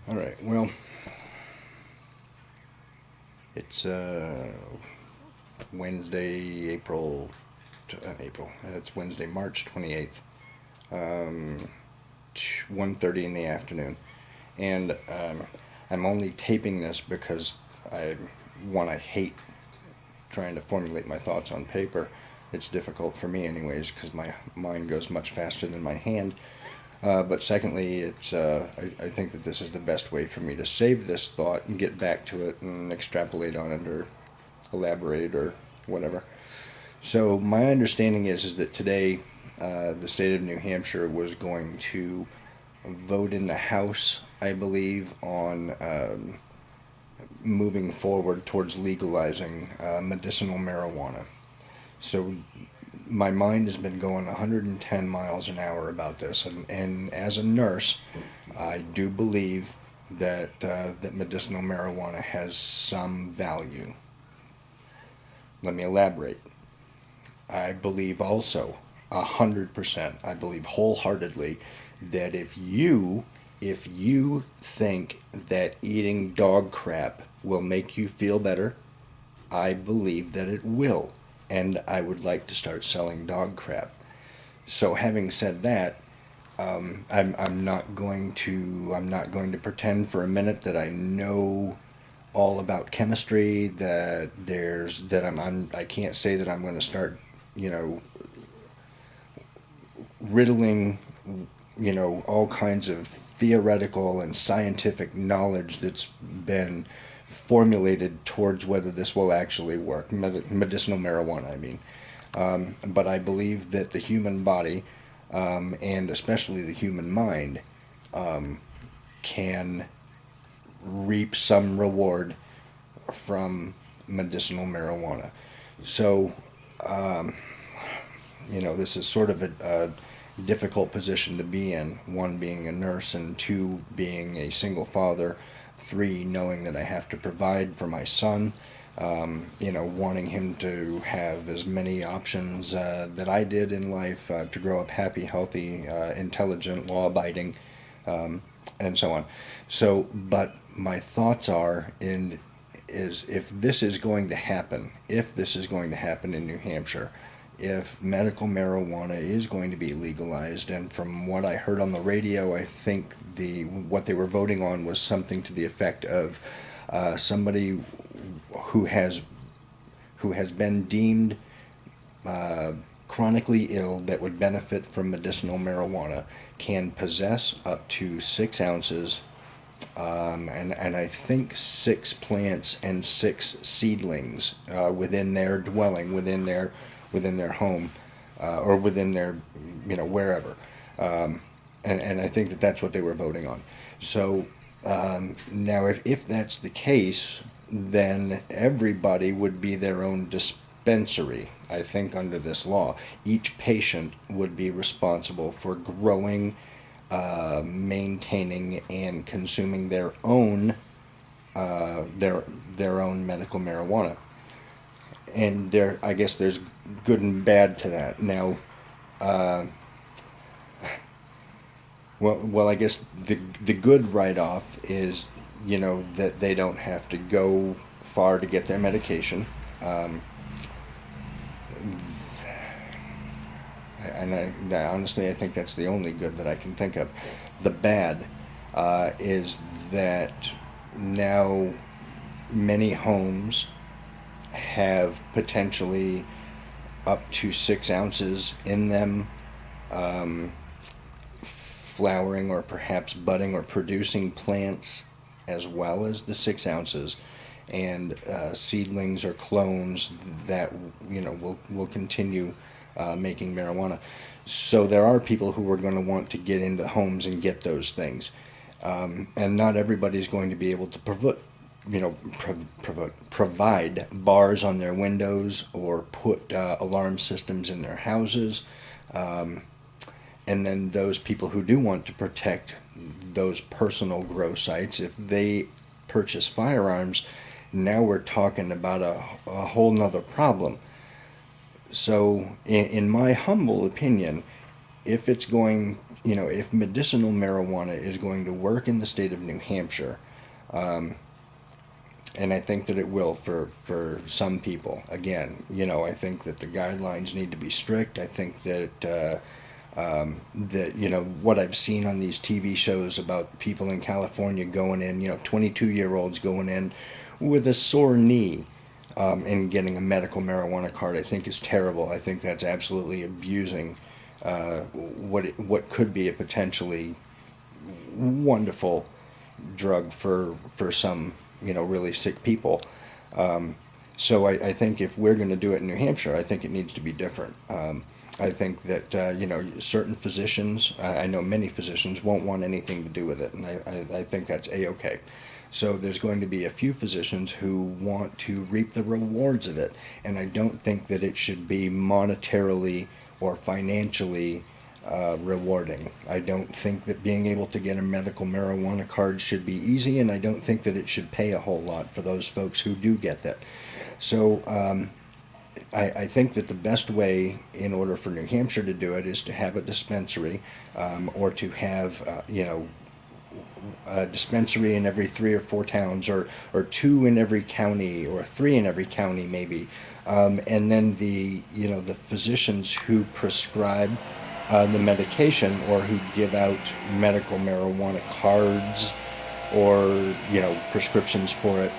All right. Well, it's Wednesday, April. It's Wednesday, March 28th, 1:30 in the afternoon, and I'm only taping this because I hate trying to formulate my thoughts on paper. It's difficult for me, anyways, because my mind goes much faster than my hand. But secondly, I think that this is the best way for me to save this thought and get back to it and extrapolate on it or elaborate or whatever. So my understanding is that today the state of New Hampshire was going to vote in the House, I believe, on moving forward towards legalizing medicinal marijuana. So my mind has been going 110 miles an hour about this, and as a nurse, I do believe that medicinal marijuana has some value. Let me elaborate. I believe also 100%. I believe wholeheartedly that if you think that eating dog crap will make you feel better, I believe that it will, and I would like to start selling dog crap. So having said that, I'm not going to pretend for a minute that I know all about chemistry. I can't say that I'm going to start, you know, riddling, all kinds of theoretical and scientific knowledge that's been formulated towards whether this will actually work. Medicinal marijuana, I mean. But I believe that the human body, and especially the human mind, can reap some reward from medicinal marijuana. So, this is sort of a difficult position to be in. One, being a nurse, and two, being a single father. Three, knowing that I have to provide for my son. Wanting him to have as many options that I did in life, to grow up happy, healthy, intelligent, law abiding, and so on. So, but my thoughts are in is if this is going to happen in New Hampshire, if medical marijuana is going to be legalized, and from what I heard on the radio, I think what they were voting on was something to the effect of somebody who has been deemed chronically ill that would benefit from medicinal marijuana can possess up to 6 ounces, and I think 6 plants and 6 seedlings within their dwelling, within their home, or within their, wherever. And I think that that's what they were voting on. So now, if that's the case, then everybody would be their own dispensary. I think under this law, each patient would be responsible for growing, maintaining, and consuming their own medical marijuana. And I guess there's good and bad to that. Now, I guess the good write-off is, that they don't have to go far to get their medication. Honestly, I think that's the only good that I can think of. The bad is that now many homes have potentially up to 6 ounces in them, flowering or perhaps budding or producing plants as well as the 6 ounces, and seedlings or clones that will continue making marijuana. So there are people who are going to want to get into homes and get those things, and not everybody's going to be able to provide bars on their windows or put alarm systems in their houses. And then those people who do want to protect those personal grow sites, if they purchase firearms, now we're talking about a whole nother problem. So, in my humble opinion, if it's going, if medicinal marijuana is going to work in the state of New Hampshire, and I think that it will for some people. Again, I think that the guidelines need to be strict. I think that what I've seen on these TV shows about people in California going in, 22-year-olds going in with a sore knee, and getting a medical marijuana card, I think is terrible. I think that's absolutely abusing what could be a potentially wonderful drug for some really sick people. So I think if we're going to do it in New Hampshire, I think it needs to be different. I think that certain physicians, I know many physicians won't want anything to do with it, and I think that's a-okay. So there's going to be a few physicians who want to reap the rewards of it, and I don't think that it should be monetarily or financially rewarding. I don't think that being able to get a medical marijuana card should be easy, and I don't think that it should pay a whole lot for those folks who do get that. So I think that the best way in order for New Hampshire to do it is to have a dispensary, or to have a dispensary in every 3 or 4 towns, or 2 in every county, or 3 in every county maybe, and then the physicians who prescribe the medication, or who give out medical marijuana cards, or prescriptions for it,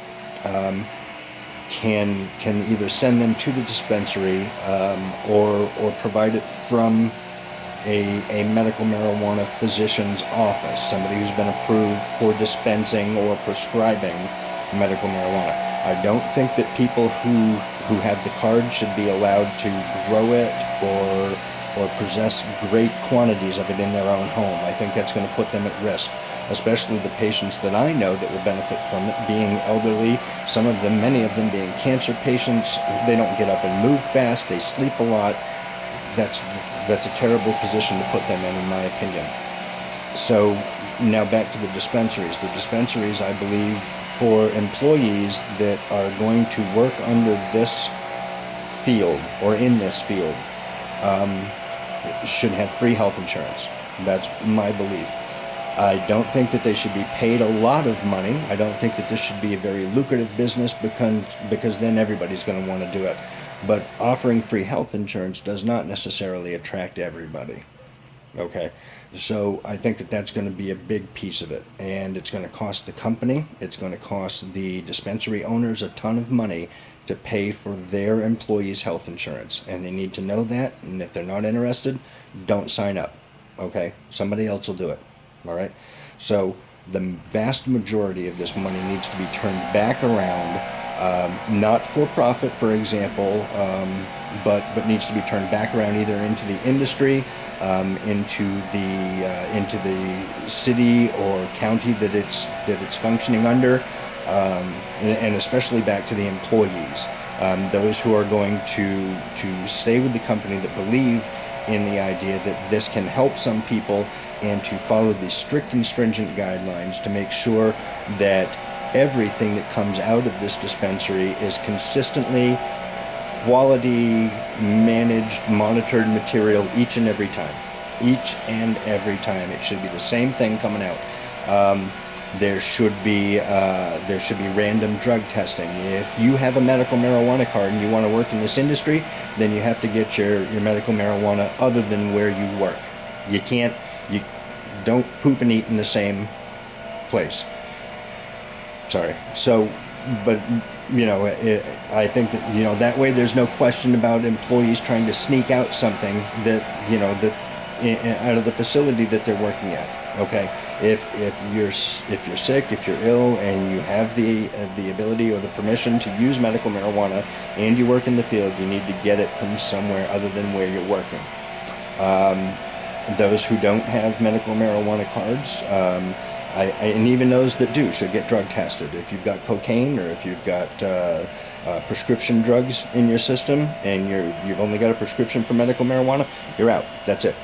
can either send them to the dispensary, or provide it from a medical marijuana physician's office, somebody who's been approved for dispensing or prescribing medical marijuana. I don't think that people who have the card should be allowed to grow it or possess great quantities of it in their own home. I think that's going to put them at risk, especially the patients that I know that will benefit from it, being elderly, some of them, many of them being cancer patients. They don't get up and move fast, they sleep a lot. That's a terrible position to put them in my opinion. So now back to the dispensaries. The dispensaries, I believe, for employees that are going to work under this field or in this field, should have free health insurance. That's my belief. I don't think that they should be paid a lot of money. I don't think that this should be a very lucrative business, because then everybody's going to want to do it. But offering free health insurance does not necessarily attract everybody. Okay, so I think that that's going to be a big piece of it, and it's going to cost the company, it's going to cost the dispensary owners a ton of money to pay for their employees' health insurance, and they need to know that. And if they're not interested, don't sign up. Okay, somebody else will do it. All right, so the vast majority of this money needs to be turned back around, not for profit, for example, but needs to be turned back around either into the industry, into the city or county that it's functioning under, and especially back to the employees, those who are going to stay with the company, that believe in the idea that this can help some people, and to follow the strict and stringent guidelines to make sure that everything that comes out of this dispensary is consistently quality managed, monitored material each and every time. Each and every time it should be the same thing coming out. There should be random drug testing. If you have a medical marijuana card and you want to work in this industry, then you have to get your medical marijuana other than where you work. You don't poop and eat in the same place. Sorry. So, but I think that that way there's no question about employees trying to sneak out something that out of the facility that they're working at. Okay, if you're sick, if you're ill, and you have the ability or the permission to use medical marijuana, and you work in the field, you need to get it from somewhere other than where you're working. Those who don't have medical marijuana cards, and even those that do, should get drug tested. If you've got cocaine, or if you've got prescription drugs in your system, and you've only got a prescription for medical marijuana, you're out. That's it.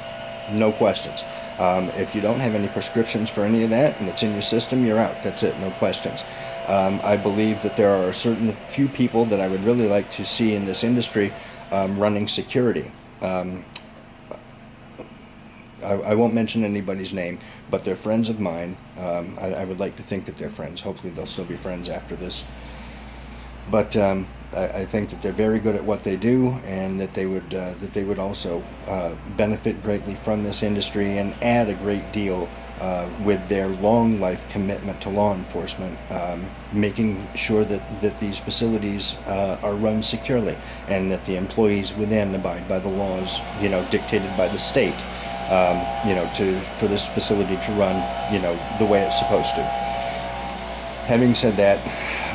No questions. If you don't have any prescriptions for any of that, and it's in your system, you're out. That's it. No questions. I believe that there are a certain few people that I would really like to see in this industry running security. I won't mention anybody's name, but they're friends of mine. I would like to think that they're friends. Hopefully they'll still be friends after this. But I think that they're very good at what they do, and that they would also benefit greatly from this industry and add a great deal with their long life commitment to law enforcement, making sure that these facilities are run securely, and that the employees within abide by the laws, dictated by the state, for this facility to run, the way it's supposed to. Having said that,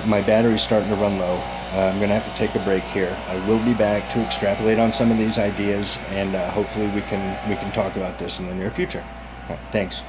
my battery's starting to run low. I'm going to have to take a break here. I will be back to extrapolate on some of these ideas, and hopefully we can talk about this in the near future. Thanks.